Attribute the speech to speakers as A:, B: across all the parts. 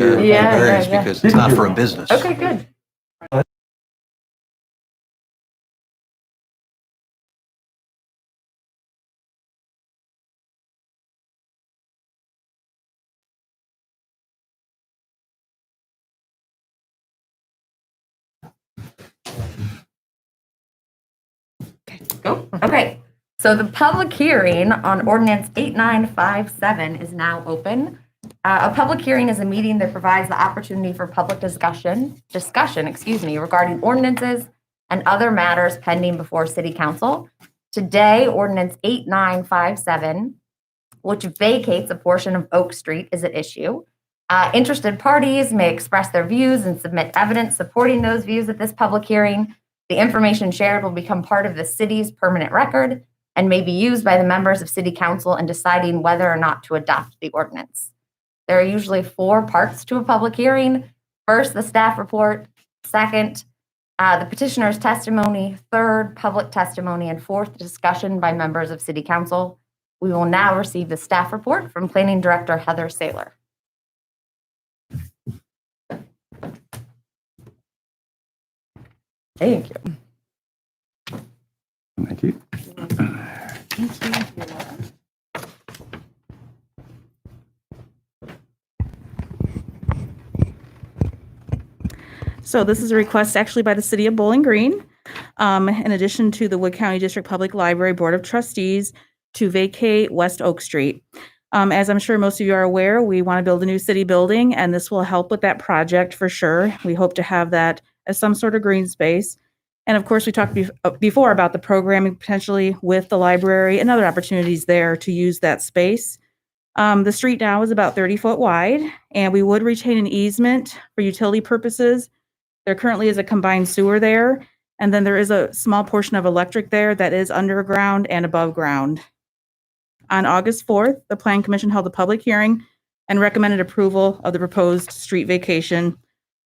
A: It
B: Yeah,
A: varies
B: yeah, yeah.
A: because it's not for a business.
B: Okay, good. Go. Okay. So the public hearing on Ordinance 8957 is now open. A public hearing is a meeting that provides the opportunity for public discussion, regarding ordinances and other matters pending before City Council. Today, Ordinance 8957, which vacates a portion of Oak Street, is at issue. Interested parties may express their views and submit evidence supporting those views at this public hearing. The information shared will become part of the city's permanent record and may be used by the members of City Council in deciding whether or not to adopt the ordinance. There are usually 4 parts to a public hearing. First, the staff report. Second, the petitioner's testimony. Third, public testimony. And fourth, discussion by members of City Council. We will now receive the staff report from Planning Director Heather Saylor. Thank you.
C: Thank you.
D: So this is a request actually by the City of Bowling Green, in addition to the Wood County District Public Library Board of Trustees, to vacate West Oak Street. As I'm sure most of you are aware, we want to build a new city building, and this will help with that project for sure. We hope to have that as some sort of green space. And of course, we talked before about the programming potentially with the library and other opportunities there to use that space. The street now is about 30 foot wide, and we would retain an easement for utility purposes. There currently is a combined sewer there, and then there is a small portion of electric there that is underground and above ground. On August 4th, the Plan Commission held a public hearing and recommended approval of the proposed street vacation.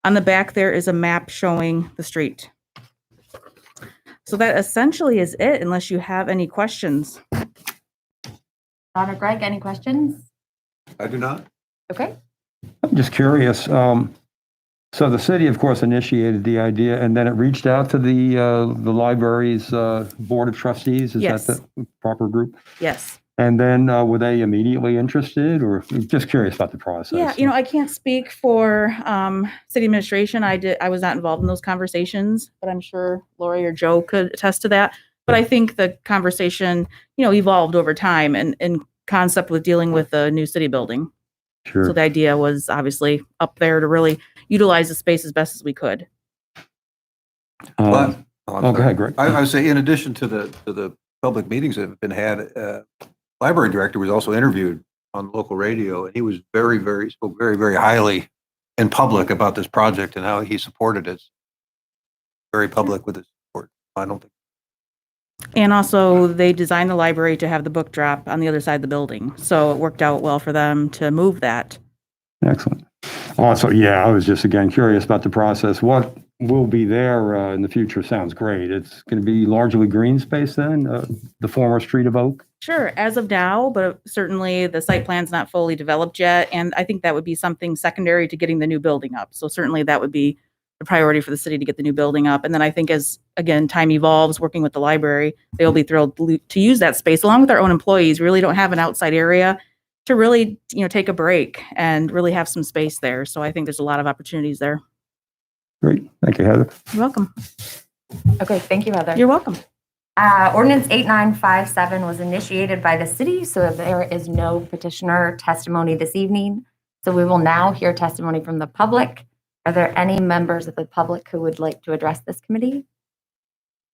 D: On the back, there is a map showing the street. So that essentially is it, unless you have any questions.
B: Ron or Greg, any questions?
A: I do not.
B: Okay.
C: I'm just curious. So the city, of course, initiated the idea, and then it reached out to the library's board of trustees. Is
D: Yes.
C: that the proper group?
D: Yes.
C: And then were they immediately interested, or just curious about the process?
D: Yeah, I can't speak for city administration. I was not involved in those conversations, but I'm sure Lori or Joe could attest to that. But I think the conversation, evolved over time and concept with dealing with the new city building.
C: Sure.
D: So the idea was obviously up there to really utilize the space as best as we could.
A: But,
C: go ahead, Greg.
A: I would say in addition to the public meetings that have been had, library director was also interviewed on local radio, and he was spoke very, very highly in public about this project and how he supported it. Very public with his support. I don't think.
D: And also they designed the library to have the book drop on the other side of the building. So it worked out well for them to move that.
C: Excellent. Also, I was just again curious about the process. What will be there in the future sounds great. It's going to be largely green space then, the former Street of Oak?
D: Sure, as of now, but certainly the site plan's not fully developed yet. And I think that would be something secondary to getting the new building up. So certainly that would be the priority for the city to get the new building up. And then I think as, again, time evolves, working with the library, they'll be thrilled to use that space along with our own employees. We really don't have an outside area to really, take a break and really have some space there. So I think there's a lot of opportunities there.
C: Great. Thank you, Heather.
D: You're welcome.
B: Okay, thank you, Heather.
D: You're welcome.
B: Ordinance 8957 was initiated by the city, so there is no petitioner testimony this evening. So we will now hear testimony from the public. Are there any members of the public who would like to address this committee?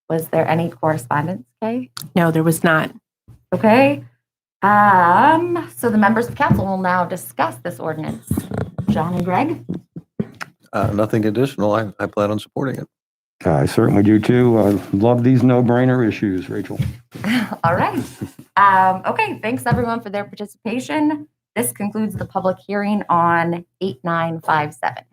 B: Was there any correspondence, Kay?
E: No, there was not.
B: Okay. So the members of council will now discuss this ordinance. John and Greg?
A: Nothing additional. I plan on supporting it.
C: I certainly do too. I love these no-brainer issues, Rachel.
B: All right. Okay, thanks everyone for their participation. This concludes the public hearing on 8957.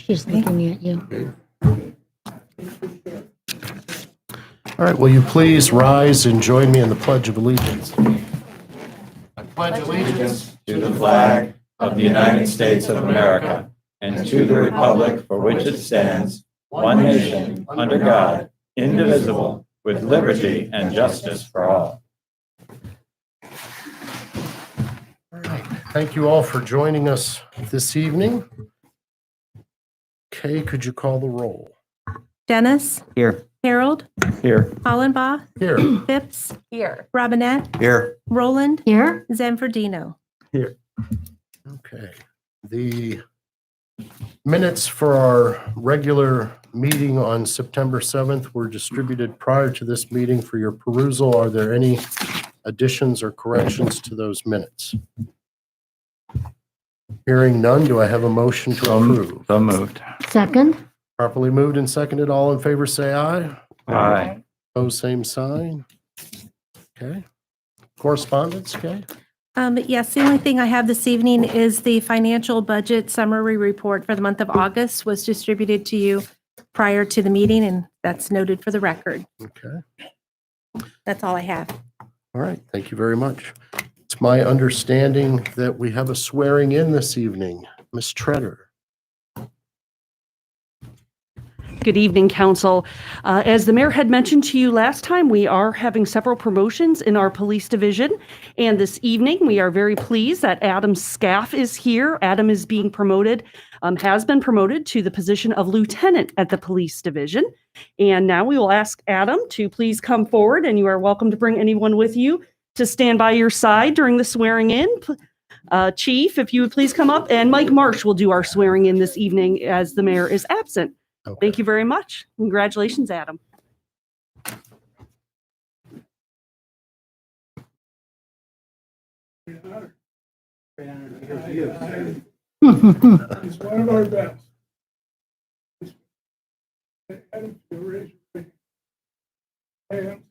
E: She's looking at you.
F: All right, will you please rise and join me in the Pledge of Allegiance?
G: I pledge allegiance to the flag of the United States of America and to the republic for which it stands, one nation, under God, indivisible, with liberty and justice for all.
F: All right, thank you all for joining us this evening. Kay, could you call the roll?
H: Dennis,
G: Here.
H: Harold,
G: Here.
H: Hollenbaugh,
F: Here.
H: Phipps,
B: Here.
H: Robinette,
A: Here.
H: Roland,
E: Here?
H: Zanfordino.
F: Okay. The minutes for our regular meeting on September 7th were distributed prior to this meeting for your perusal. Are there any additions or corrections to those minutes? Hearing none, do I have a motion to approve?
G: So moved.
E: Second?
F: Properly moved and seconded. All in favor, say aye.
G: Aye.
F: Opposed, same sign. Okay. Correspondence, Kay?
H: Yes, the only thing I have this evening is the financial budget summary report for the month of August was distributed to you prior to the meeting, and that's noted for the record.
F: Okay.
H: That's all I have.
F: All right. Thank you very much. It's my understanding that we have a swearing in this evening. Ms. Treader.
I: Good evening, Council. As the mayor had mentioned to you last time, we are having several promotions in our police division. And this evening, we are very pleased that Adam Scaff is here. Adam is being promoted, has been promoted to the position of lieutenant at the police division. And now we will ask Adam to please come forward, and you are welcome to bring anyone with you to stand by your side during the swearing in. Chief, if you would please come up, and Mike Marsh will do our swearing in this evening as the mayor is absent.
F: Okay.
I: Thank you very much. Congratulations, Adam.
J: It's one of our best. And to raise your hand.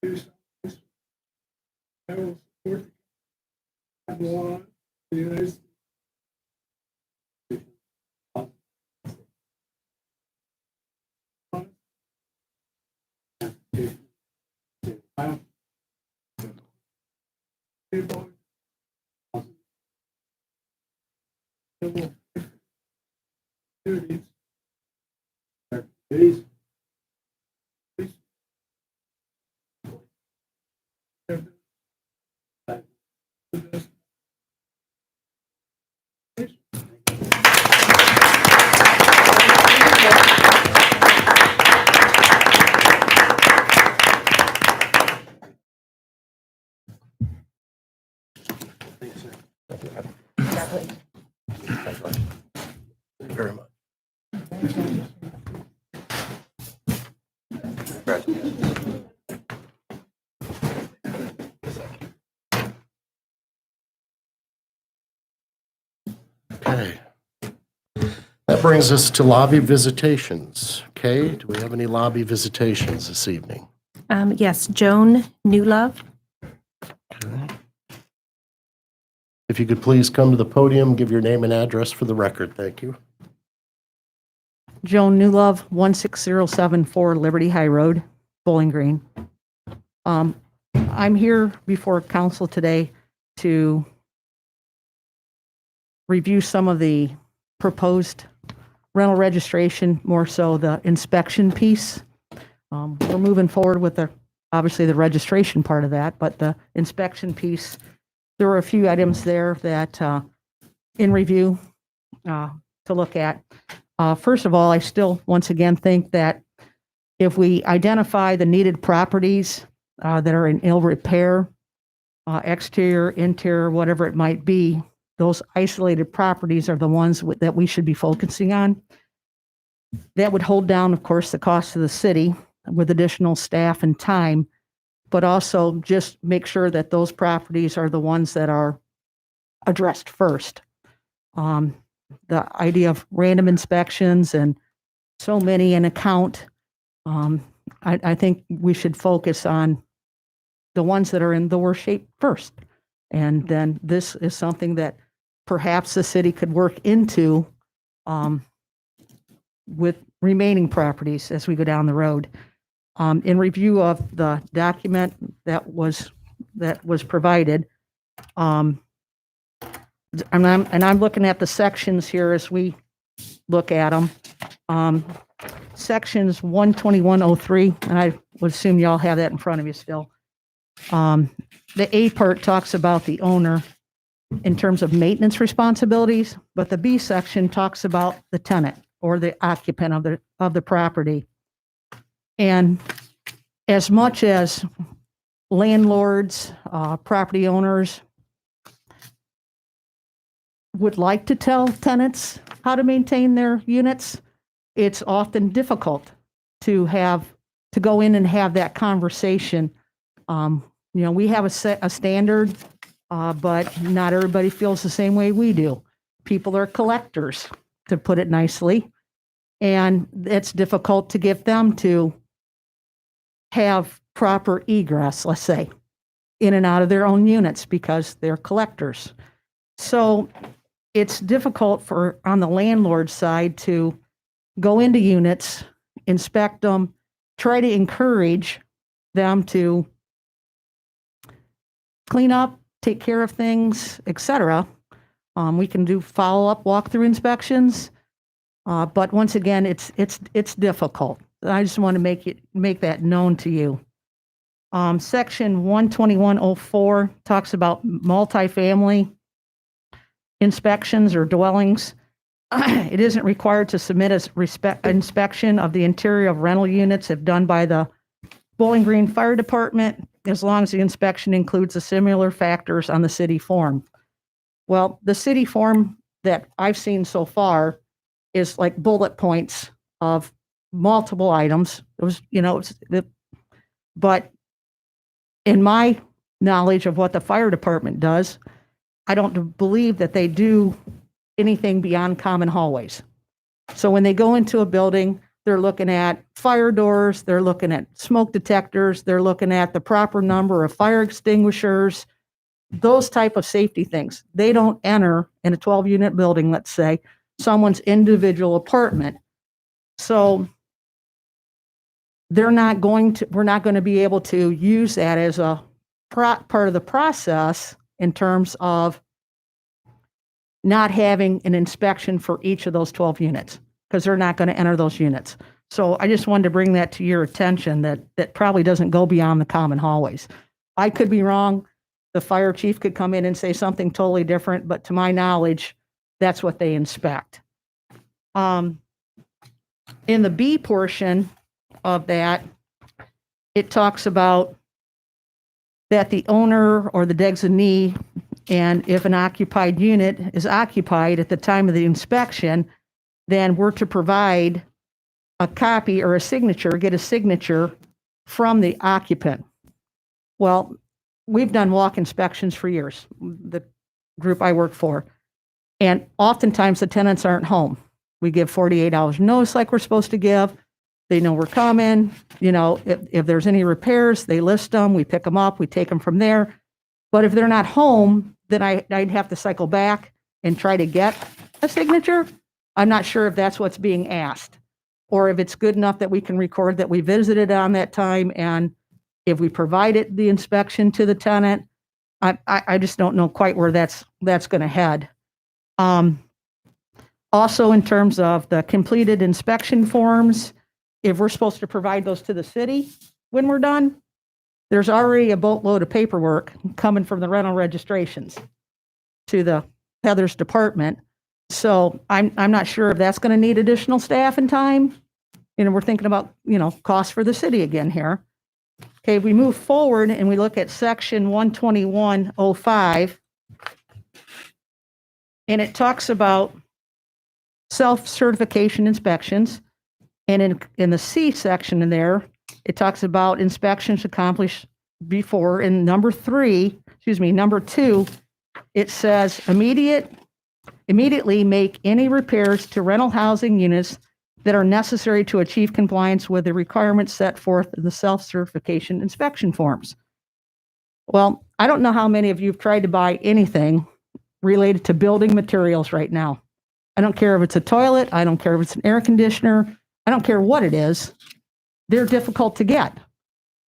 J: Do something. I will support the law of the United States.
F: Very much. Okay. That brings us to lobby visitations. Kay, do we have any lobby visitations this evening?
H: Yes, Joan Newlove.
F: Okay. If you could please come to the podium, give your name and address for the record. Thank you.
K: Joan Newlove, 16074 Liberty High Road, Bowling Green. I'm here before council today to review some of the proposed rental registration, more so the inspection piece. We're moving forward with obviously the registration part of that, but the inspection piece, there were a few items there that in review to look at. First of all, I still, once again, think that if we identify the needed properties that are in ill repair, exterior, interior, whatever it might be, those isolated properties are the ones that we should be focusing on. That would hold down, of course, the cost of the city with additional staff and time, but also just make sure that those properties are the ones that are addressed first. The idea of random inspections and so many in account, I think we should focus on the ones that are in the worst shape first. And then this is something that perhaps the city could work into with remaining properties as we go down the road. In review of the document that was provided, and I'm looking at the sections here as we look at them. Sections 12103, and I would assume you all have that in front of you still. The A part talks about the owner in terms of maintenance responsibilities, but the B section talks about the tenant or the occupant of the property. And as much as landlords, property owners would like to tell tenants how to maintain their units, it's often difficult to go in and have that conversation. We have a standard, but not everybody feels the same way we do. People are collectors, to put it nicely, and it's difficult to get them to have proper egress, let's say, in and out of their own units because they're collectors. So it's difficult on the landlord side to go into units, inspect them, try to encourage them to clean up, take care of things, etc. We can do follow-up walkthrough inspections, but once again, it's difficult. I just want to make that known to you. Section 12104 talks about multifamily inspections or dwellings. It isn't required to submit an inspection of the interior of rental units if done by the Bowling Green Fire Department, as long as the inspection includes the similar factors on the city form. Well, the city form that I've seen so far is like bullet points of multiple items. But in my knowledge of what the fire department does, I don't believe that they do anything beyond common hallways. So when they go into a building, they're looking at fire doors, they're looking at smoke detectors, they're looking at the proper number of fire extinguishers, those type of safety things. They don't enter in a 12-unit building, let's say, someone's individual apartment. So we're not going to be able to use that as a part of the process in terms of not having an inspection for each of those 12 units, because they're not going to enter those units. So I just wanted to bring that to your attention, that probably doesn't go beyond the common hallways. I could be wrong. The fire chief could come in and say something totally different, but to my knowledge, that's what they inspect. In the B portion of that, it talks about that the owner or the designee, and if an occupied unit is occupied at the time of the inspection, then we're to provide a copy or get a signature from the occupant. Well, we've done walk inspections for years, the group I work for, and oftentimes the tenants aren't home. We give 48 hours notice like we're supposed to give. They know we're coming. If there's any repairs, they list them, we pick them up, we take them from there. But if they're not home, then I'd have to cycle back and try to get a signature. I'm not sure if that's what's being asked, or if it's good enough that we can record that we visited on that time, and if we provided the inspection to the tenant. I just don't know quite where that's going to head. Also, in terms of the completed inspection forms, if we're supposed to provide those to the city when we're done, there's already a boatload of paperwork coming from the rental registrations to the Heather's department. So I'm not sure if that's going to need additional staff and time. We're thinking about, costs for the city again here. Okay, we move forward and we look at section 12105, and it talks about self-certification inspections. And in the C section in there, it talks about inspections accomplished before. In number 2, it says immediately make any repairs to rental housing units that are necessary to achieve compliance with the requirements set forth in the self-certification inspection forms. Well, I don't know how many of you have tried to buy anything related to building materials right now. I don't care if it's a toilet. I don't care if it's an air conditioner. I don't care what it is. They're difficult to get.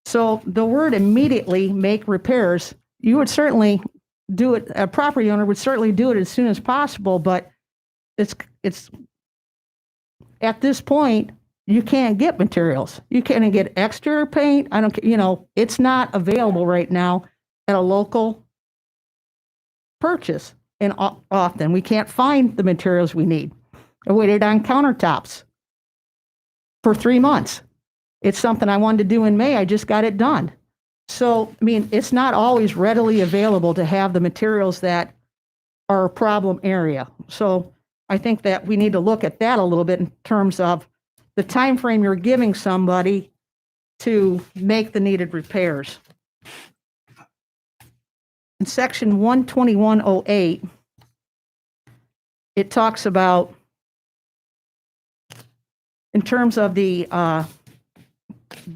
K: So the word immediately make repairs, you would certainly do it, a property owner would certainly do it as soon as possible, but it's at this point, you can't get materials. You can't get exterior paint. I don't, it's not available right now at a local purchase. And often we can't find the materials we need. I waited on countertops for 3 months. It's something I wanted to do in May. I just got it done. So, I mean, it's not always readily available to have the materials that are a problem area. So I think that we need to look at that a little bit in terms of the time frame you're giving somebody to make the needed repairs. In section 12108, it talks about, in terms of the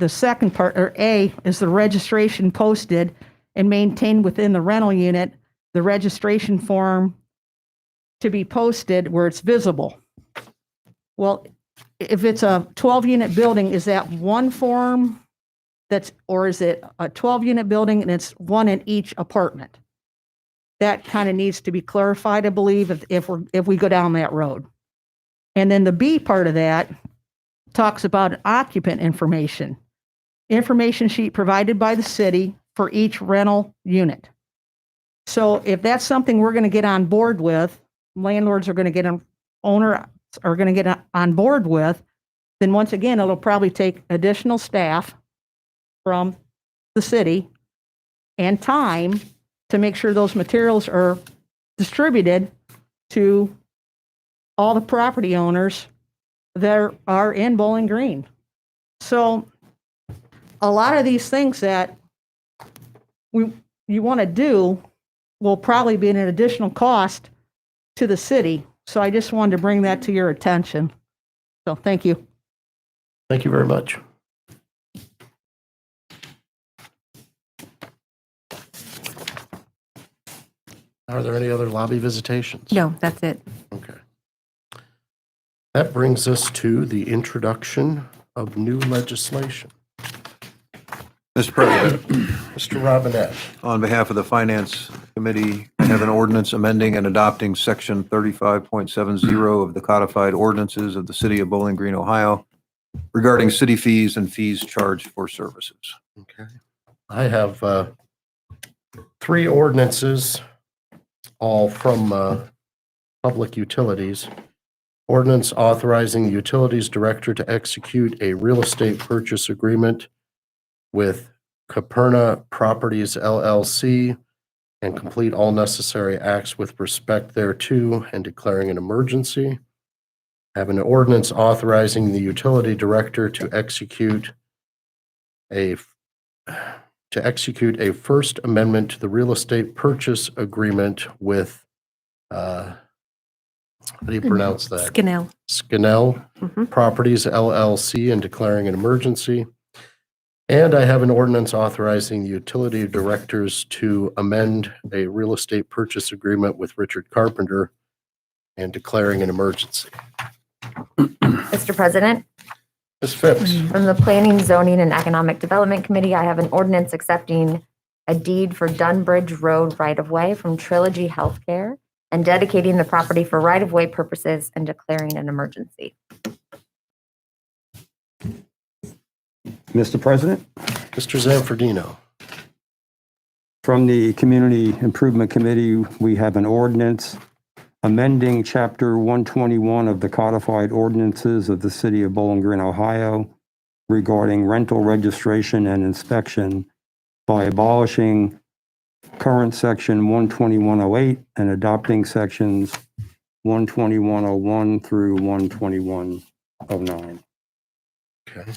K: second part, or A, is the registration posted and maintained within the rental unit, the registration form to be posted where it's visible. Well, if it's a 12-unit building, is that one form or is it a 12-unit building and it's one in each apartment? That kind of needs to be clarified, I believe, if we go down that road. And then the B part of that talks about occupant information sheet provided by the city for each rental unit. So if that's something we're going to get on board with, landlords are going to get on board with, then once again, it'll probably take additional staff from the city and time to make sure those materials are distributed to all the property owners that are in Bowling Green. So a lot of these things that you want to do will probably be an additional cost to the city. So I just wanted to bring that to your attention. So thank you.
F: Thank you very much. Are there any other lobby visitations?
H: No, that's it.
F: Okay. That brings us to the introduction of new legislation.
A: Mr. President,
F: Mr. Robinette.
A: on behalf of the Finance Committee, I have an ordinance amending and adopting Section 35.70 of the codified ordinances of the City of Bowling Green, Ohio, regarding city fees and fees charged for services.
F: Okay. I have 3 ordinances, all from Public Utilities. Ordinance authorizing the Utilities Director to execute a real estate purchase agreement with Caperna Properties LLC and complete all necessary acts with respect thereto and declaring an emergency. I have an ordinance authorizing the Utility Director to execute a First Amendment to the real estate purchase agreement with, how do you pronounce that?
H: Skinnell.
F: Skinnell Properties LLC and declaring an emergency. And I have an ordinance authorizing the utility directors to amend a real estate purchase agreement with Richard Carpenter and declaring an emergency.
B: Mr. President,
F: Ms. Phipps.
B: from the Planning, Zoning, and Economic Development Committee, I have an ordinance accepting a deed for Dunbridge Road right-of-way from Trilogy Healthcare and dedicating the property for right-of-way purposes and declaring an emergency.
C: Mr. President,
F: Mr. Zanfordino.
C: from the Community Improvement Committee, we have an ordinance amending Chapter 121 of the codified ordinances of the City of Bowling Green, Ohio, regarding rental registration and inspection by abolishing current Section 12108 and adopting Sections 12101 through 12109.
F: Okay.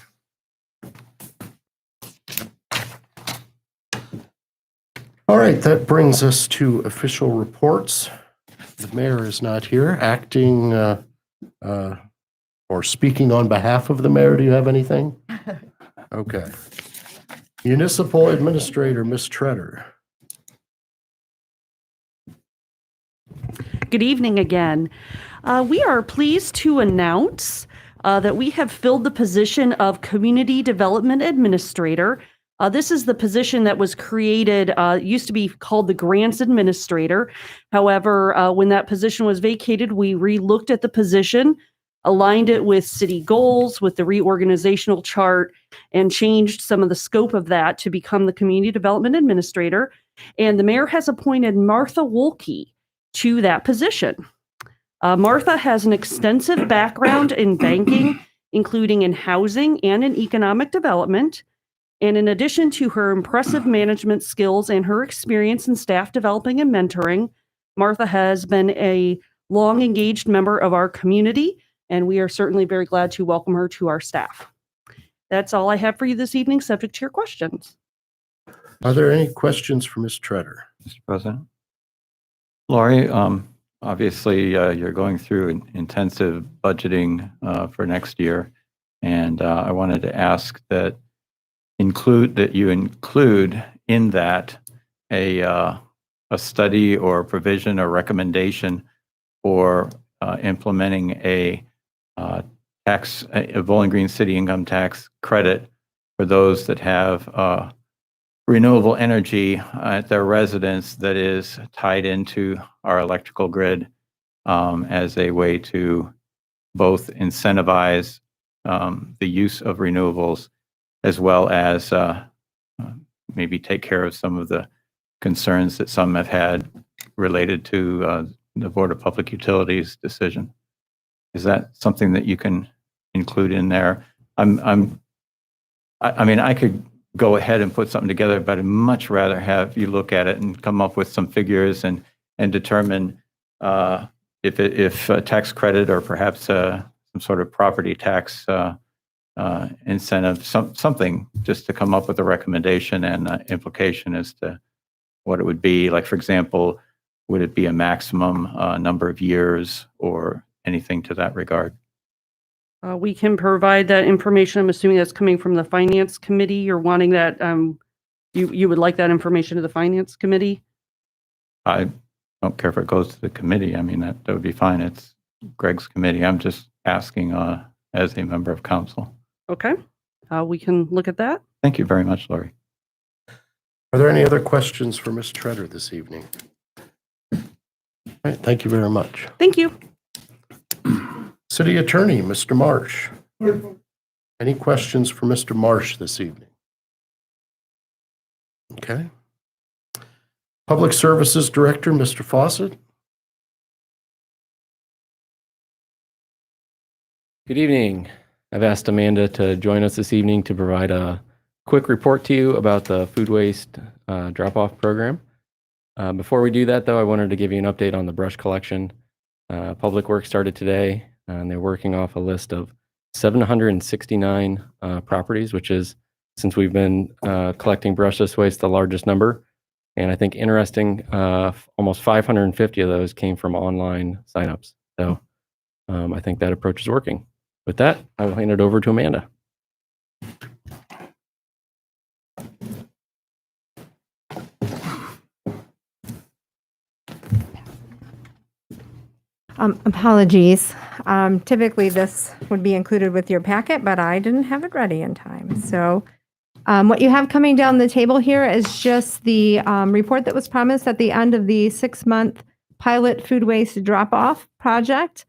F: All right, that brings us to official reports. The mayor is not here. Acting or speaking on behalf of the mayor, do you have anything? Okay. Municipal Administrator, Ms. Treader.
I: Good evening again. We are pleased to announce that we have filled the position of Community Development Administrator. This is the position that was created, used to be called the Grants Administrator. However, when that position was vacated, we re-looked at the position, aligned it with city goals, with the reorganizational chart, and changed some of the scope of that to become the Community Development Administrator. And the mayor has appointed Martha Wolke to that position. Martha has an extensive background in banking, including in housing and in economic development. And in addition to her impressive management skills and her experience in staff developing and mentoring, Martha has been a long engaged member of our community, and we are certainly very glad to welcome her to our staff. That's all I have for you this evening, subject to your questions.
F: Are there any questions for Ms. Treader?
G: Mr. President. Lori, obviously, you're going through intensive budgeting for next year, and I wanted to ask that you include in that a study or provision or recommendation for implementing a Bowling Green City income tax credit for those that have renewable energy at their residence that is tied into our electrical grid as a way to both incentivize the use of renewables as well as maybe take care of some of the concerns that some have had related to the Board of Public Utilities decision. Is that something that you can include in there? I mean, I could go ahead and put something together, but I'd much rather have you look at it and come up with some figures and determine if a tax credit or perhaps some sort of property tax incentive, something just to come up with a recommendation and implication as to what it would be. Like, for example, would it be a maximum number of years or anything to that regard?
I: We can provide that information. I'm assuming that's coming from the Finance Committee. You're wanting that, you would like that information to the Finance Committee?
G: I don't care if it goes to the committee. I mean, that would be fine. It's Greg's committee. I'm just asking as a member of council.
I: Okay, we can look at that.
G: Thank you very much, Lori.
F: Are there any other questions for Ms. Treader this evening? All right, thank you very much.
I: Thank you.
F: City Attorney, Mr. Marsh. Any questions for Mr. Marsh this evening? Okay. Public Services Director, Mr. Fawcett.
E: Good evening. I've asked Amanda to join us this evening to provide a quick report to you about the food waste drop-off program. Before we do that, though, I wanted to give you an update on the brush collection. Public Works started today, and they're working off a list of 769 properties, which is, since we've been collecting brushless waste, the largest number. And I think interesting, almost 550 of those came from online signups. So I think that approach is working. With that, I will hand it over to Amanda.
L: Apologies. Typically this would be included with your packet, but I didn't have it ready in time. So what you have coming down the table here is just the report that was promised at the end of the 6-month pilot food waste drop-off project.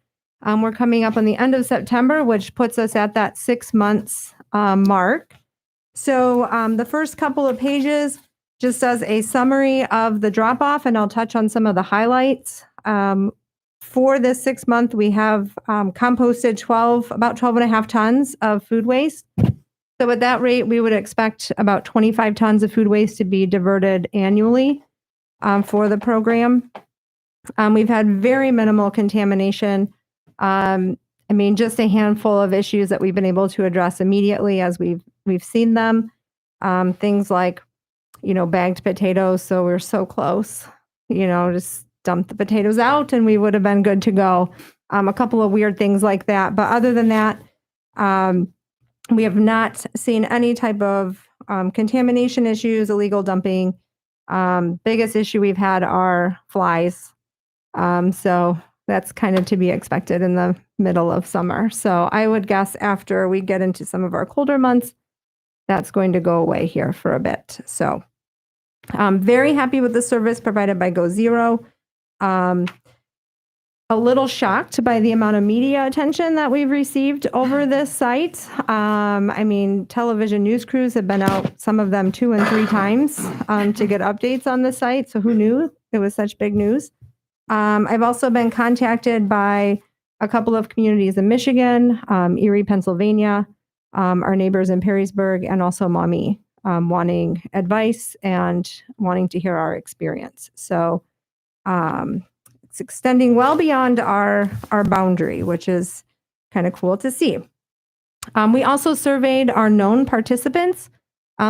L: We're coming up on the end of September, which puts us at that 6 months mark. So the first couple of pages just does a summary of the drop-off, and I'll touch on some of the highlights. For this 6 month, we have composted about 12 and a half tons of food waste. So at that rate, we would expect about 25 tons of food waste to be diverted annually for the program. We've had very minimal contamination. I mean, just a handful of issues that we've been able to address immediately as we've seen them. Things like, bagged potatoes. So we're so close, just dump the potatoes out and we would have been good to go. A couple of weird things like that. But other than that, we have not seen any type of contamination issues, illegal dumping. Biggest issue we've had are flies. So that's kind of to be expected in the middle of summer. So I would guess after we get into some of our colder months, that's going to go away here for a bit. So I'm very happy with the service provided by Go Zero. A little shocked by the amount of media attention that we've received over this site. I mean, television news crews have been out, some of them 2 and 3 times to get updates on the site. So who knew it was such big news? I've also been contacted by a couple of communities in Michigan, Erie, Pennsylvania, our neighbors in Perrysburg, and also Maumee, wanting advice and wanting to hear our experience. So it's extending well beyond our boundary, which is kind of cool to see. We also surveyed our known participants.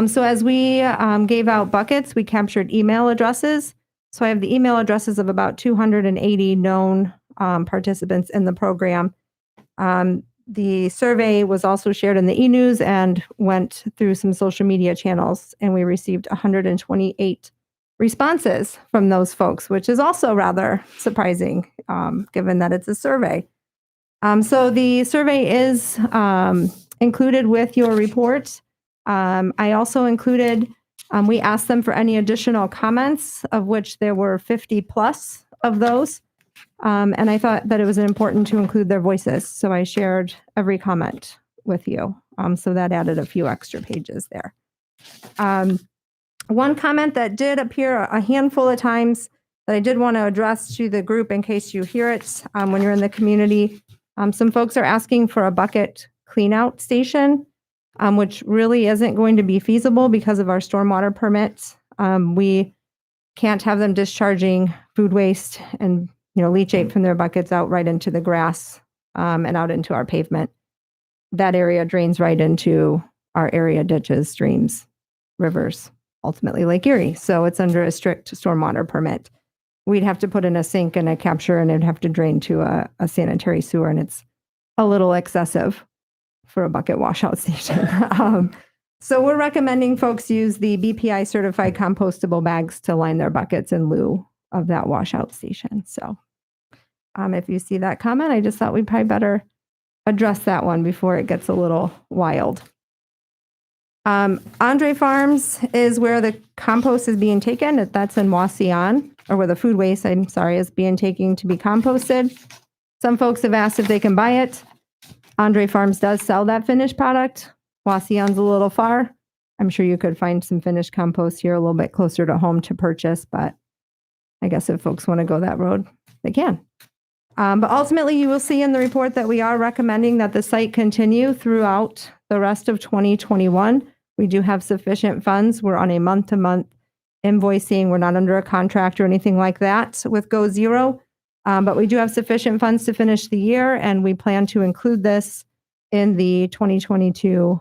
L: So as we gave out buckets, we captured email addresses. So I have the email addresses of about 280 known participants in the program. The survey was also shared in the e-news and went through some social media channels, and we received 128 responses from those folks, which is also rather surprising, given that it's a survey. So the survey is included with your report. I also included, we asked them for any additional comments, of which there were 50 plus of those. And I thought that it was important to include their voices. So I shared every comment with you. So that added a few extra pages there. One comment that did appear a handful of times that I did want to address to the group in case you hear it when you're in the community. Some folks are asking for a bucket cleanout station, which really isn't going to be feasible because of our stormwater permits. We can't have them discharging food waste and leachate from their buckets out right into the grass and out into our pavement. That area drains right into our area ditches, streams, rivers, ultimately Lake Erie. So it's under a strict stormwater permit. We'd have to put in a sink and a capture, and it'd have to drain to a sanitary sewer, and it's a little excessive for a bucket washout station. So we're recommending folks use the BPI certified compostable bags to line their buckets in lieu of that washout station. So if you see that comment, I just thought we'd probably better address that one before it gets a little wild. Andre Farms is where the compost is being taken. That's in Wasion, or where the food waste, is being taken to be composted. Some folks have asked if they can buy it. Andre Farms does sell that finished product. Wasion's a little far. I'm sure you could find some finished compost here a little bit closer to home to purchase, but I guess if folks want to go that road, they can. But ultimately, you will see in the report that we are recommending that the site continue throughout the rest of 2021. We do have sufficient funds. We're on a month-to-month invoicing. We're not under a contract or anything like that with Go Zero. But we do have sufficient funds to finish the year, and we plan to include this in the 2022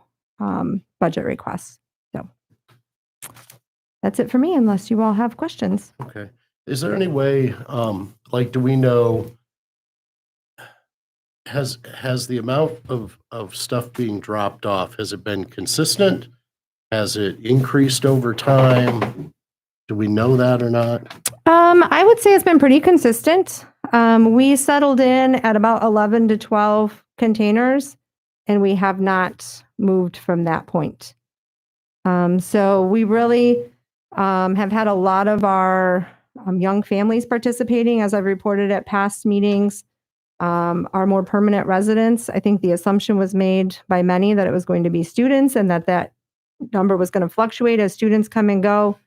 L: budget requests. So that's it for me, unless you all have questions.
F: Okay. Is there any way, do we know, has the amount of stuff being dropped off, has it been consistent? Has it increased over time? Do we know that or not?
L: I would say it's been pretty consistent. We settled in at about 11 to 12 containers, and we have not moved from that point. So we really have had a lot of our young families participating, as I've reported at past meetings. Our more permanent residents, I think the assumption was made by many that it was going to be students and that number was going to fluctuate as students come and go.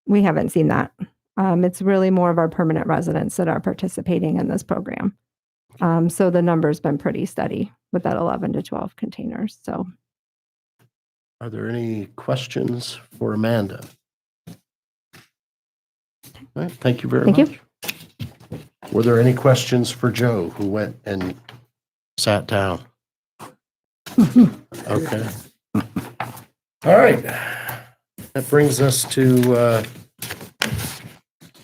L: We haven't seen that. It's really more of our permanent residents that are participating in this program. So the number's been pretty steady with that 11 to 12 containers. So,
F: are there any questions for Amanda? All right, thank you very much.
L: Thank you.
F: Were there any questions for Joe, who went and sat down? Okay. All right. That brings us to,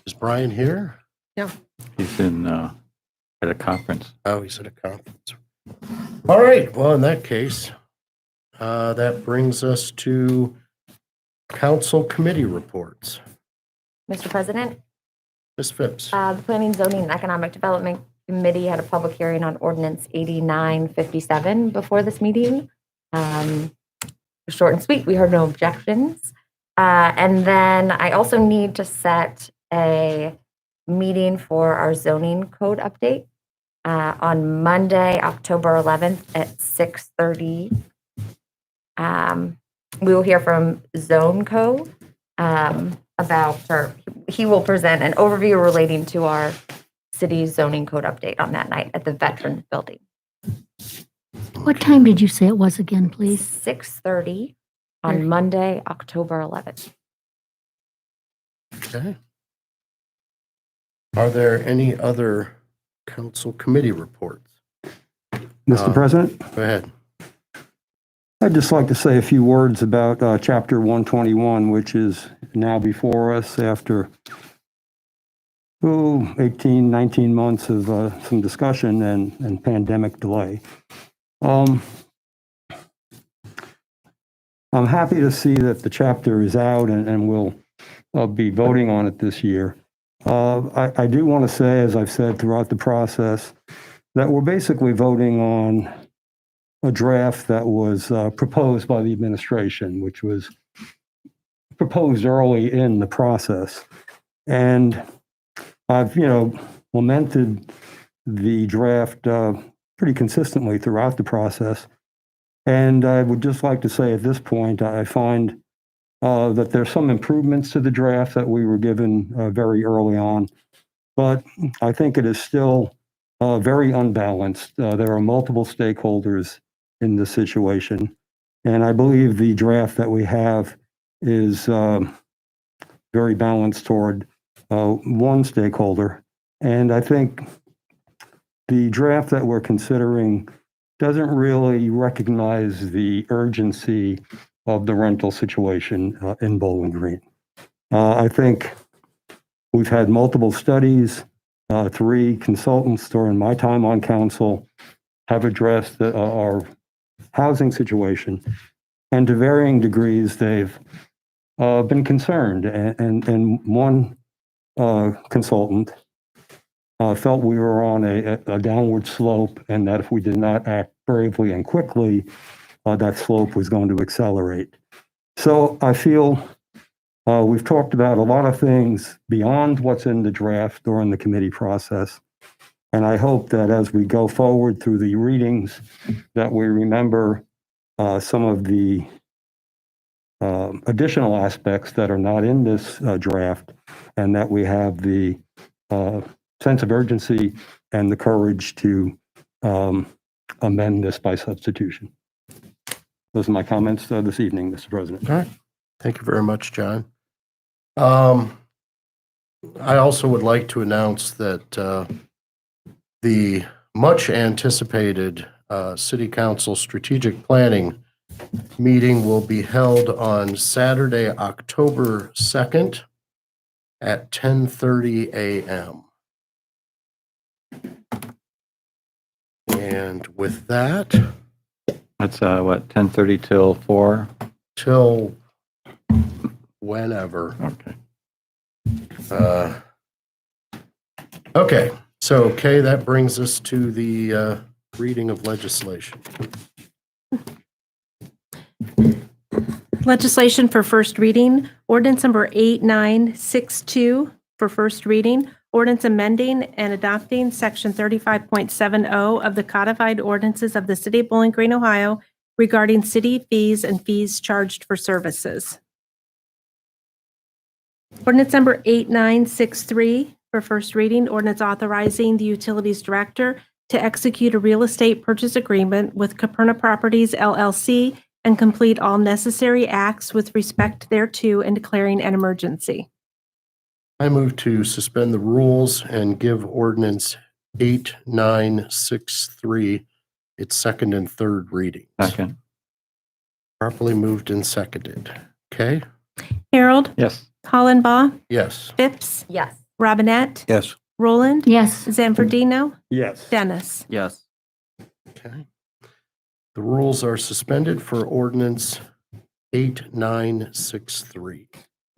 F: is Brian here?
G: Yeah. He's at a conference.
F: Oh, he's at a conference. All right. Well, in that case, that brings us to council committee reports.
B: Mr. President,
F: Ms. Phipps.
B: the Planning, Zoning, and Economic Development committee had a public hearing on ordinance 8957 before this meeting. Short and sweet, we heard no objections. And then I also need to set a meeting for our zoning code update on Monday, October 11th at 6:30. We will hear from Zone Co. Or he will present an overview relating to our city's zoning code update on that night at the Veterans Building.
M: What time did you say it was again, please?
B: 6:30 on Monday, October 11th.
F: Okay. Are there any other council committee reports?
C: Mr. President,
F: Go ahead.
C: I'd just like to say a few words about Chapter 121, which is now before us after 18, 19 months of some discussion and pandemic delay. I'm happy to see that the chapter is out and we'll be voting on it this year. I do want to say, as I've said throughout the process, that we're basically voting on a draft that was proposed by the administration, which was proposed early in the process. And I've, lamented the draft pretty consistently throughout the process. And I would just like to say at this point, I find that there's some improvements to the draft that we were given very early on, but I think it is still very unbalanced. There are multiple stakeholders in this situation, and I believe the draft that we have is very balanced toward one stakeholder. And I think the draft that we're considering doesn't really recognize the urgency of the rental situation in Bowling Green. I think we've had multiple studies. 3 consultants during my time on council have addressed our housing situation, and to varying degrees, they've been concerned. And one consultant felt we were on a downward slope, and that if we did not act bravely and quickly, that slope was going to accelerate. So I feel we've talked about a lot of things beyond what's in the draft during the committee process. And I hope that as we go forward through the readings, that we remember some of the additional aspects that are not in this draft, and that we have the sense of urgency and the courage to amend this by substitution. Those are my comments this evening, Mr. President.
F: All right. Thank you very much, John. I also would like to announce that the much anticipated City Council Strategic Planning meeting will be held on Saturday, October 2nd at 10:30 a.m. And with that,
G: That's 10:30 till 4?
F: till whenever.
G: Okay.
F: Okay, so Kay, that brings us to the reading of legislation.
H: Legislation for first reading, ordinance number 8962 for first reading, ordinance amending and adopting section 35.70 of the codified ordinances of the City of Bowling Green, Ohio regarding city fees and fees charged for services. Ordinance number 8963 for first reading, ordinance authorizing the Utilities Director to execute a real estate purchase agreement with Caperna Properties LLC and complete all necessary acts with respect thereto and declaring an emergency.
F: I move to suspend the rules and give ordinance 8963 its second and third readings.
G: Second.
F: Properly moved and seconded. Okay?
H: Harold,
G: Yes.
H: Hollenbaugh,
F: Yes.
H: Phipps,
B: Yes.
H: Robinette,
A: Yes.
H: Roland,
M: Yes.
H: Zanfordino,
C: Yes.
H: Dennis.
G: Yes.
F: Okay. The rules are suspended for ordinance 8963.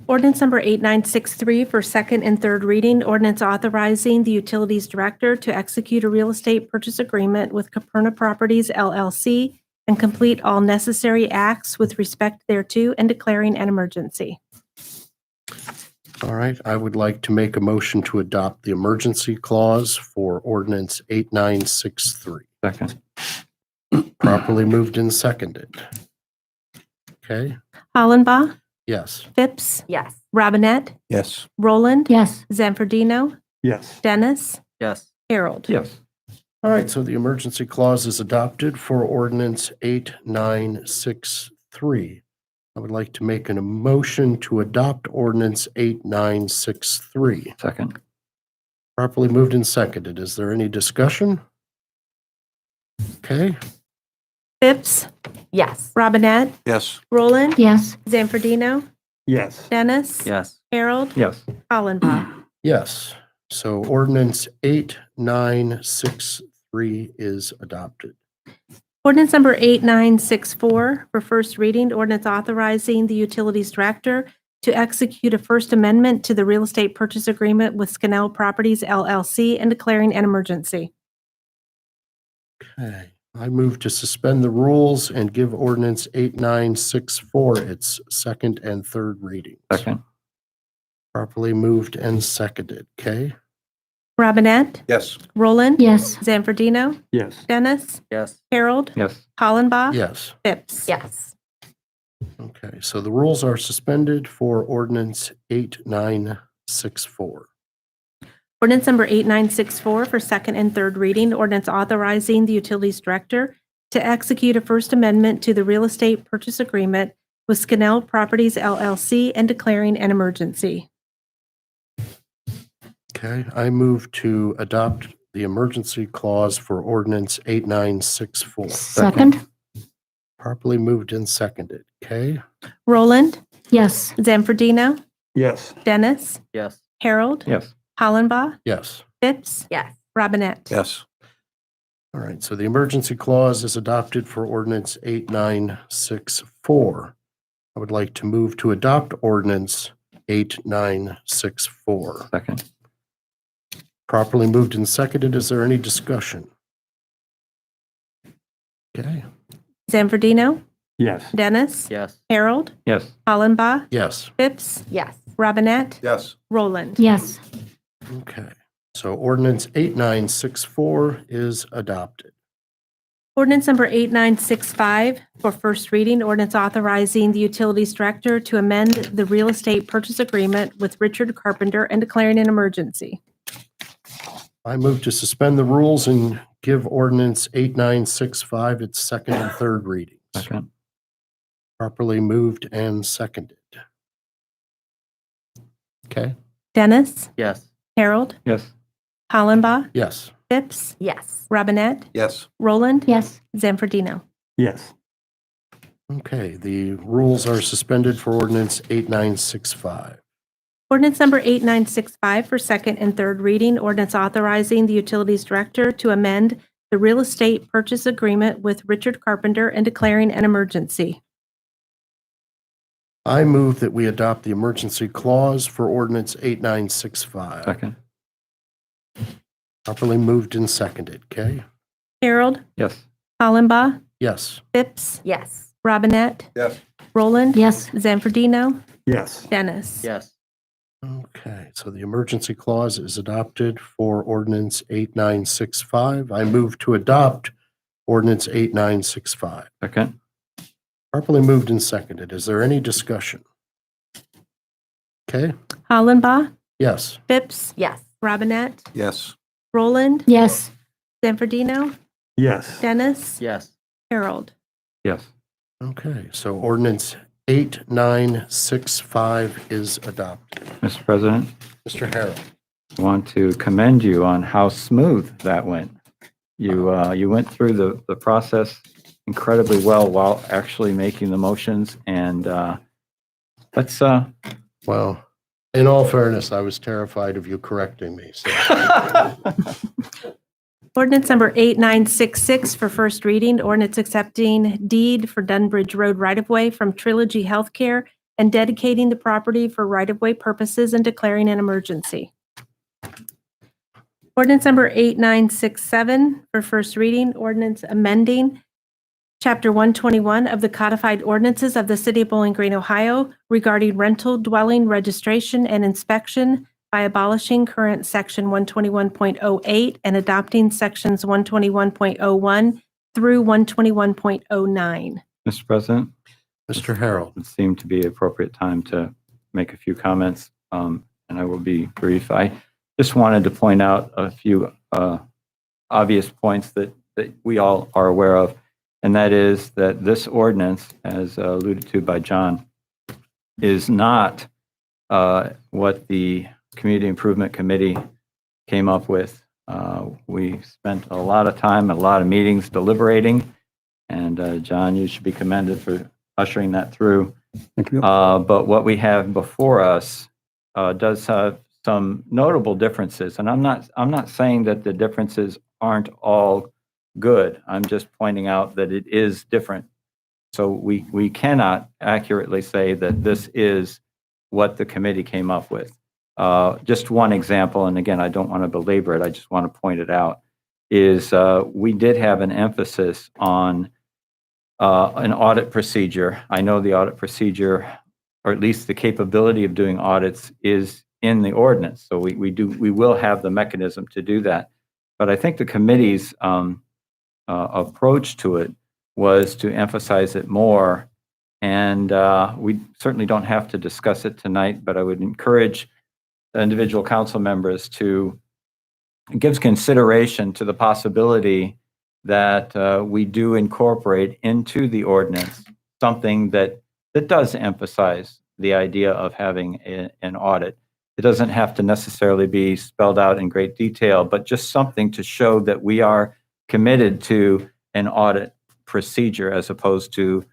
H: Ordinance number 8963 for second and third reading. Ordinance authorizing the Utilities Director to execute a real estate purchase agreement with Caperna Properties LLC and complete all necessary acts with respect thereto and declaring an emergency.
F: All right, I would like to make a motion to adopt the emergency clause for ordinance 8963.
G: Second.
F: Properly moved and seconded. Okay,
H: Hollenbaugh,
F: yes.
H: Phipps,
B: Yes.
H: Robinette,
A: Yes.
H: Roland,
M: Yes.
H: Zanfordino,
C: Yes.
H: Dennis,
E: Yes.
H: Harold.
G: Yes.
F: All right, so the emergency clause is adopted for ordinance 8963. I would like to make a motion to adopt ordinance 8963.
G: Second.
F: Properly moved and seconded. Is there any discussion? Okay,
H: Phipps,
B: Yes.
H: Robinette,
A: Yes.
H: Roland,
M: Yes.
H: Zanfordino,
C: Yes.
H: Dennis,
E: Yes.
H: Harold,
G: Yes.
H: Hollenbaugh.
F: yes. So ordinance 8963 is adopted.
H: Ordinance number 8964 for first reading. Ordinance authorizing the Utilities Director to execute a First Amendment to the real estate purchase agreement with Scannell Properties LLC and declaring an emergency.
F: Okay, I move to suspend the rules and give ordinance 8964 its second and third readings.
G: Second.
F: Properly moved and seconded. Okay,
H: Robinette,
A: Yes.
H: Roland,
M: Yes.
H: Zanfordino,
C: Yes.
H: Dennis,
E: Yes.
H: Harold,
G: Yes.
H: Hollenbaugh,
F: yes.
H: Phipps.
B: Yes.
F: Okay, so the rules are suspended for ordinance 8964.
H: Ordinance number 8964 for second and third reading. Ordinance authorizing the Utilities Director to execute a First Amendment to the real estate purchase agreement with Scannell Properties LLC and declaring an emergency.
F: Okay, I move to adopt the emergency clause for ordinance 8964.
M: Second.
F: Properly moved and seconded. Okay,
H: Roland,
M: Yes.
H: Zanfordino,
C: Yes.
H: Dennis,
E: Yes.
H: Harold,
G: Yes.
H: Hollenbaugh,
F: yes.
H: Phipps,
B: Yes.
H: Robinette.
A: Yes.
F: All right, so the emergency clause is adopted for ordinance 8964. I would like to move to adopt ordinance 8964.
G: Second.
F: Properly moved and seconded. Is there any discussion? Okay,
H: Zanfordino,
C: Yes.
H: Dennis,
E: Yes.
H: Harold,
G: Yes.
H: Hollenbaugh,
F: yes.
H: Phipps,
B: Yes.
H: Robinette,
A: Yes.
H: Roland.
M: Yes.
F: Okay, so ordinance 8964 is adopted.
H: Ordinance number 8965 for first reading. Ordinance authorizing the Utilities Director to amend the real estate purchase agreement with Richard Carpenter and declaring an emergency.
F: I move to suspend the rules and give ordinance 8965 its second and third readings.
G: Second.
F: Properly moved and seconded. Okay,
H: Dennis,
E: Yes.
H: Harold,
G: Yes.
H: Hollenbaugh,
F: yes.
H: Phipps,
B: Yes.
H: Robinette,
A: Yes.
H: Roland,
M: Yes.
H: Zanfordino.
C: Yes.
F: Okay, the rules are suspended for ordinance 8965.
H: Ordinance number 8965 for second and third reading. Ordinance authorizing the Utilities Director to amend the real estate purchase agreement with Richard Carpenter and declaring an emergency.
F: I move that we adopt the emergency clause for ordinance 8965.
G: Second.
F: Properly moved and seconded. Okay,
H: Harold,
G: Yes.
H: Hollenbaugh,
F: yes.
H: Phipps,
B: Yes.
H: Robinette,
A: Yes.
H: Roland,
M: Yes.
H: Zanfordino,
C: Yes.
H: Dennis.
E: Yes.
F: Okay, so the emergency clause is adopted for ordinance 8965. I move to adopt ordinance 8965.
G: Second.
F: Properly moved and seconded. Is there any discussion? Okay,
H: Hollenbaugh,
F: yes.
H: Phipps,
B: Yes.
H: Robinette,
A: Yes.
H: Roland,
M: Yes.
H: Zanfordino,
C: Yes.
H: Dennis,
E: Yes.
H: Harold.
G: Yes.
F: Okay, so ordinance 8965 is adopted.
G: Mr. President,
F: Mr. Harrell.
G: I want to commend you on how smooth that went. You went through the process incredibly well while actually making the motions, and that's
F: Well, in all fairness, I was terrified of you correcting me. So.
H: Ordinance number 8966 for first reading. Ordinance accepting deed for Dunbridge Road right-of-way from Trilogy Healthcare and dedicating the property for right-of-way purposes and declaring an emergency. Ordinance number 8967 for first reading, ordinance amending Chapter 121 of the Codified Ordinances of the City of Bowling Green, Ohio regarding rental dwelling registration and inspection by abolishing current Section 121.08 and adopting Sections 121.01 through 121.09.
G: Mr. President,
F: Mr. Harrell.
G: it seemed to be appropriate time to make a few comments, and I will be brief. I just wanted to point out a few obvious points that we all are aware of, and that is that this ordinance, as alluded to by John, is not what the Community Improvement Committee came up with. We spent a lot of time, a lot of meetings deliberating, and John, you should be commended for ushering that through.
C: Thank you.
G: But what we have before us does have some notable differences, and I'm not saying that the differences aren't all good. I'm just pointing out that it is different. So we cannot accurately say that this is what the committee came up with. Just one example, and again, I don't want to belabor it, I just want to point it out, is we did have an emphasis on an audit procedure. I know the audit procedure, or at least the capability of doing audits, is in the ordinance. So we will have the mechanism to do that. But I think the committee's approach to it was to emphasize it more. And we certainly don't have to discuss it tonight, but I would encourage individual council members to give consideration to the possibility that we do incorporate into the ordinance something that does emphasize the idea of having an audit. It doesn't have to necessarily be spelled out in great detail, but just something to show that we are committed to an audit procedure as opposed to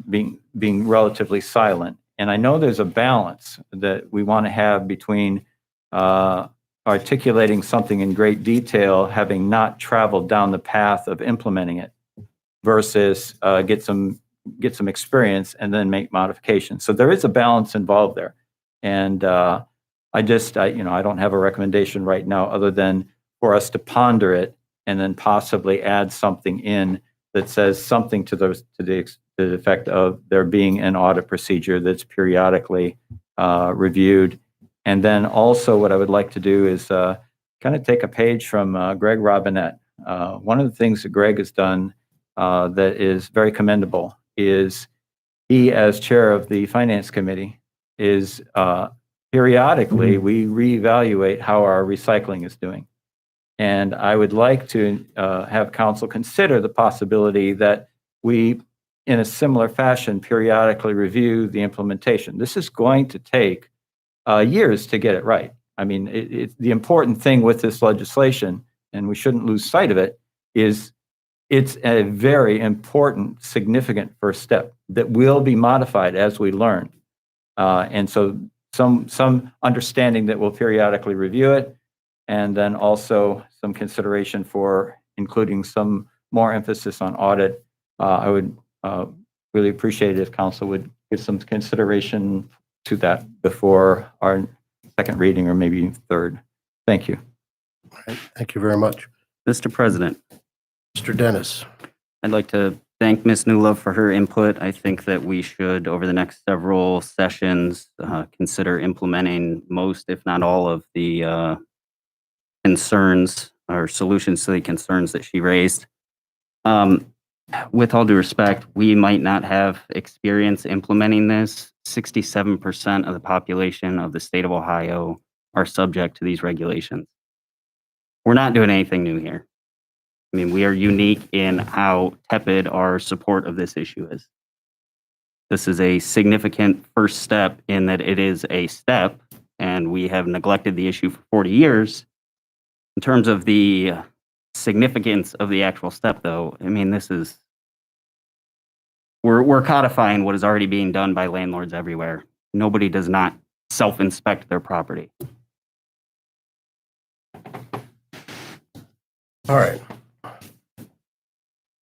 G: being relatively silent. And I know there's a balance that we want to have between articulating something in great detail, having not traveled down the path of implementing it, versus get some experience and then make modifications. So there is a balance involved there. And I don't have a recommendation right now other than for us to ponder it and then possibly add something in that says something to the effect of there being an audit procedure that's periodically reviewed. And then also what I would like to do is kind of take a page from Greg Robinette. One of the things that Greg has done that is very commendable is he, as chair of the Finance Committee, is periodically we reevaluate how our recycling is doing. And I would like to have council consider the possibility that we, in a similar fashion, periodically review the implementation. This is going to take years to get it right. I mean, the important thing with this legislation, and we shouldn't lose sight of it, is it's a very important, significant first step that will be modified as we learn. And so some understanding that we'll periodically review it, and then also some consideration for including some more emphasis on audit. I would really appreciate it if council would give some consideration to that before our second reading or maybe third. Thank you.
F: All right, thank you very much.
N: Mr. President,
F: Mr. Dennis.
N: I'd like to thank Ms. Newlove for her input. I think that we should, over the next several sessions, consider implementing most, if not all, of the concerns or solutions to the concerns that she raised. With all due respect, we might not have experience implementing this. 67% of the population of the state of Ohio are subject to these regulations. We're not doing anything new here. I mean, we are unique in how tepid our support of this issue is. This is a significant first step in that it is a step, and we have neglected the issue for 40 years. In terms of the significance of the actual step, though, I mean, this is, we're codifying what is already being done by landlords everywhere. Nobody does not self-inspect their property.
F: All right.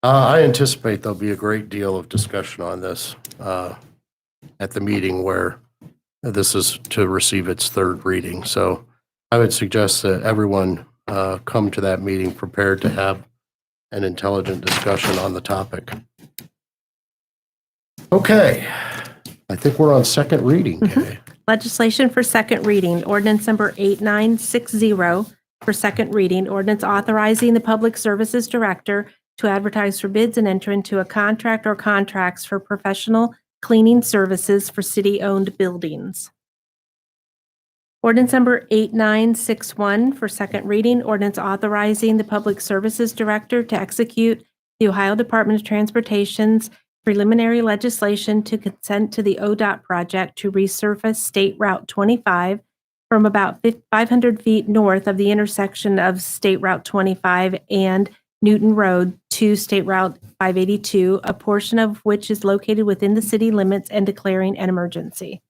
F: I anticipate there'll be a great deal of discussion on this. at the meeting where this is to receive its third reading. So I would suggest that everyone come to that meeting prepared to have an intelligent discussion on the topic. Okay, I think we're on second reading, Kay.
H: Legislation for second reading, ordinance number 8960 for second reading, ordinance authorizing the Public Services Director to advertise for bids and enter into a contract or contracts for professional cleaning services for city-owned buildings. Ordinance number 8961 for second reading, ordinance authorizing the Public Services Director to execute the Ohio Department of Transportation's preliminary legislation to consent to the ODOT project to resurface State Route 25 from about 500 feet north of the intersection of State Route 25 and Newton Road to State Route 582, a portion of which is located within the city limits, and declaring an emergency.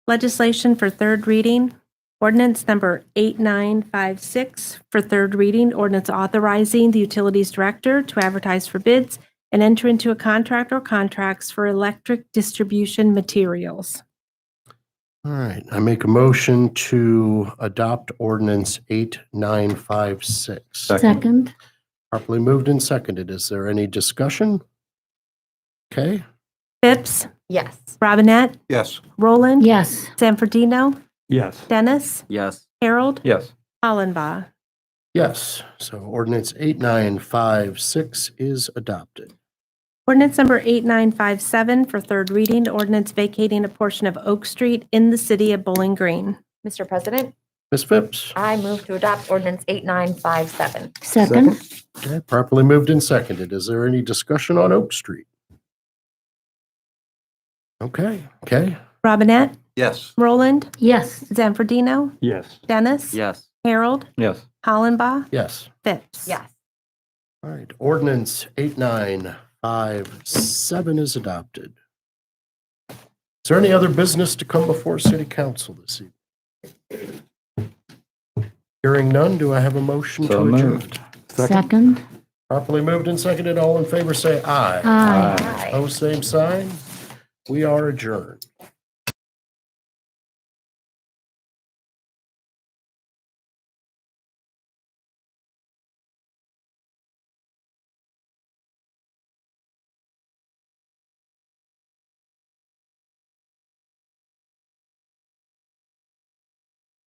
H: Legislation for third reading, ordinance number 8956 for third reading, ordinance authorizing the Utilities Director to advertise for bids and enter into a contract or contracts for electric distribution materials.
F: All right, I make a motion to adopt ordinance 8956.
M: Second.
F: Properly moved and seconded. Is there any discussion? Okay,
H: Phipps,
B: Yes.
H: Robinette,
A: Yes.
H: Roland,
M: Yes.
H: Zanfordino,
C: Yes.
H: Dennis,
N: Yes.
H: Harold,
A: Yes.
H: Hollenbaugh.
F: yes, so ordinance 8956 is adopted.
H: Ordinance number 8957 for third reading, ordinance vacating a portion of Oak Street in the city of Bowling Green.
B: Mr. President,
F: Ms. Phipps?
B: I move to adopt ordinance 8957.
M: Second.
F: Okay, properly moved and seconded. Is there any discussion on Oak Street? Okay,
H: Robinette,
A: Yes.
H: Roland,
M: Yes.
H: Zanfordino,
C: Yes.
H: Dennis,
N: Yes.
H: Harold,
A: Yes.
H: Hollenbaugh,
F: yes.
H: Phipps.
B: Yes.
F: All right, ordinance 8957 is adopted. Is there any other business to come before city council this evening? Hearing none, do I have a motion to adjourn?
M: Second.
F: Properly moved and seconded. All in favor say aye.
M: Aye.
B: Aye.
F: Opposed, same sign. We are adjourned.